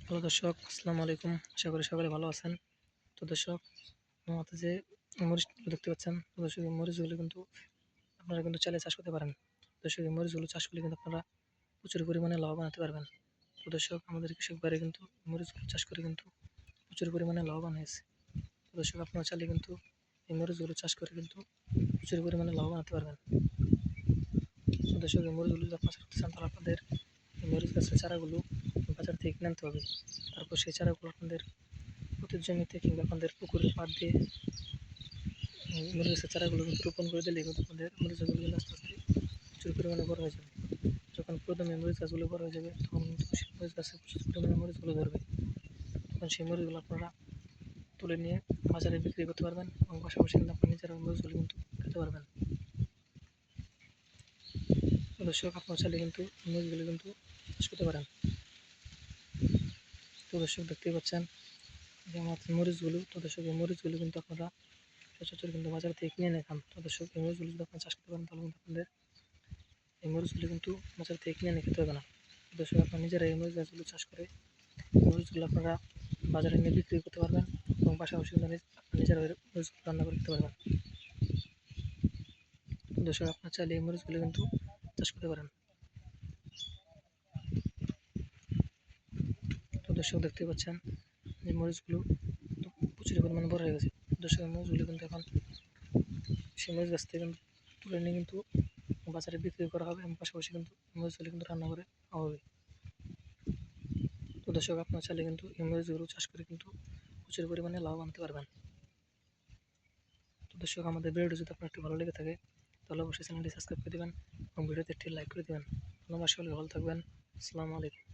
Hello দর্শক, আসসালামু আলাইকুম। আশা করি সকলে ভালো আছেন। তো দর্শক, আমার হাতে যে মরিচগুলো দেখতে পাচ্ছেন, তো দর্শক এই মরিচগুলো কিন্তু আপনারা কিন্তু চাইলে চাষ করতে পারেন। দর্শক এই মরিচগুলো চাষ করলে কিন্তু আপনারা প্রচুর পরিমাণে লাভবান হতে পারবেন। তো দর্শক, আমাদের কৃষক ভাইরা কিন্তু মরিচগুলো চাষ করে কিন্তু প্রচুর পরিমাণে লাভবান হয়েছে। তো দর্শক, আপনারা চাইলে কিন্তু এই মরিচগুলো চাষ করে কিন্তু প্রচুর পরিমাণে লাভবান হতে পারবেন। তো দর্শক, এই মরিচগুলো যদি আপনারা চাষ করতে চান তাহলে আপনাদের এই মরিচ গাছের চারাগুলো বাজার থেকে কিনে আনতে হবে। তারপর সেই চারাগুলো আপনাদের ক্ষেতের জমিতে কিংবা আপনাদের পুকুরের পাড় দিয়ে মরিচের চারাগুলো কিন্তু রোপণ করে দিলে কিন্তু আপনাদের মরিচ গাছগুলো কিন্তু আস্তে আস্তে প্রচুর পরিমাণে বড় হয়ে যাবে। যখন প্রথমে মরিচ গাছগুলো বড় হয়ে যাবে তখন কিন্তু সেই মরিচ গাছে প্রচুর পরিমাণে মরিচগুলো ধরবে। তখন সেই মরিচগুলো আপনারা তুলে নিয়ে বাজারে বিক্রি করতে পারবেন এবং পাশাপাশি কিন্তু আপনার নিজেরা মরিচগুলো কিন্তু খেতে পারবেন। তো দর্শক, আপনার চাইলে কিন্তু মরিচগুলো কিন্তু চাষ করতে পারেন। তো দর্শক, দেখতেই পাচ্ছেন যে আমার মরিচগুলো, তো দর্শক এই মরিচগুলো কিন্তু আপনারা সচরাচর কিন্তু বাজার থেকে কিনে এনে খান। তো দর্শক, এই মরিচগুলো যদি আপনারা চাষ করতে পারেন তাহলে কিন্তু আপনাদের এই মরিচগুলো কিন্তু বাজার থেকে কিনে এনে খেতে হবে না। তো দর্শক, আপনারা নিজেরা এই মরিচ গাছগুলো চাষ করে মরিচগুলো আপনারা বাজারে নিয়ে বিক্রি করতে পারবেন এবং পাশাপাশি কিন্তু আপনারা নিজেরা ওই মরিচগুলো রান্না করে খেতে পারবেন। তো দর্শক, আপনারা চাইলে এই মরিচগুলো কিন্তু চাষ করতে পারেন। তো দর্শক, দেখতে পাচ্ছেন যে মরিচগুলো কিন্তু প্রচুর পরিমাণে বড় হয়ে গেছে। দর্শক, এই মরিচগুলো কিন্তু এখন সেই মরিচ গাছ থেকে কিন্তু তুলে নিয়ে কিন্তু বাজারে বিক্রি করা হবে এবং পাশাপাশি কিন্তু মরিচগুলো কিন্তু রান্না করে খাওয়া হবে। তো দর্শক, আপনার চাইলে কিন্তু এই মরিচগুলো চাষ করে কিন্তু প্রচুর পরিমাণে লাভ আনতে পারবেন। তো দর্শক, আমাদের ভিডিওটি যদি আপনার একটু ভালো লেগে থাকে তাহলে অবশ্যই চ্যানেলটি সাবস্ক্রাইব করে দেবেন এবং ভিডিওতে একটি লাইক করে দেবেন। ধন্যবাদ, সকলে ভালো থাকবেন। আসসালামু আলাইকুম।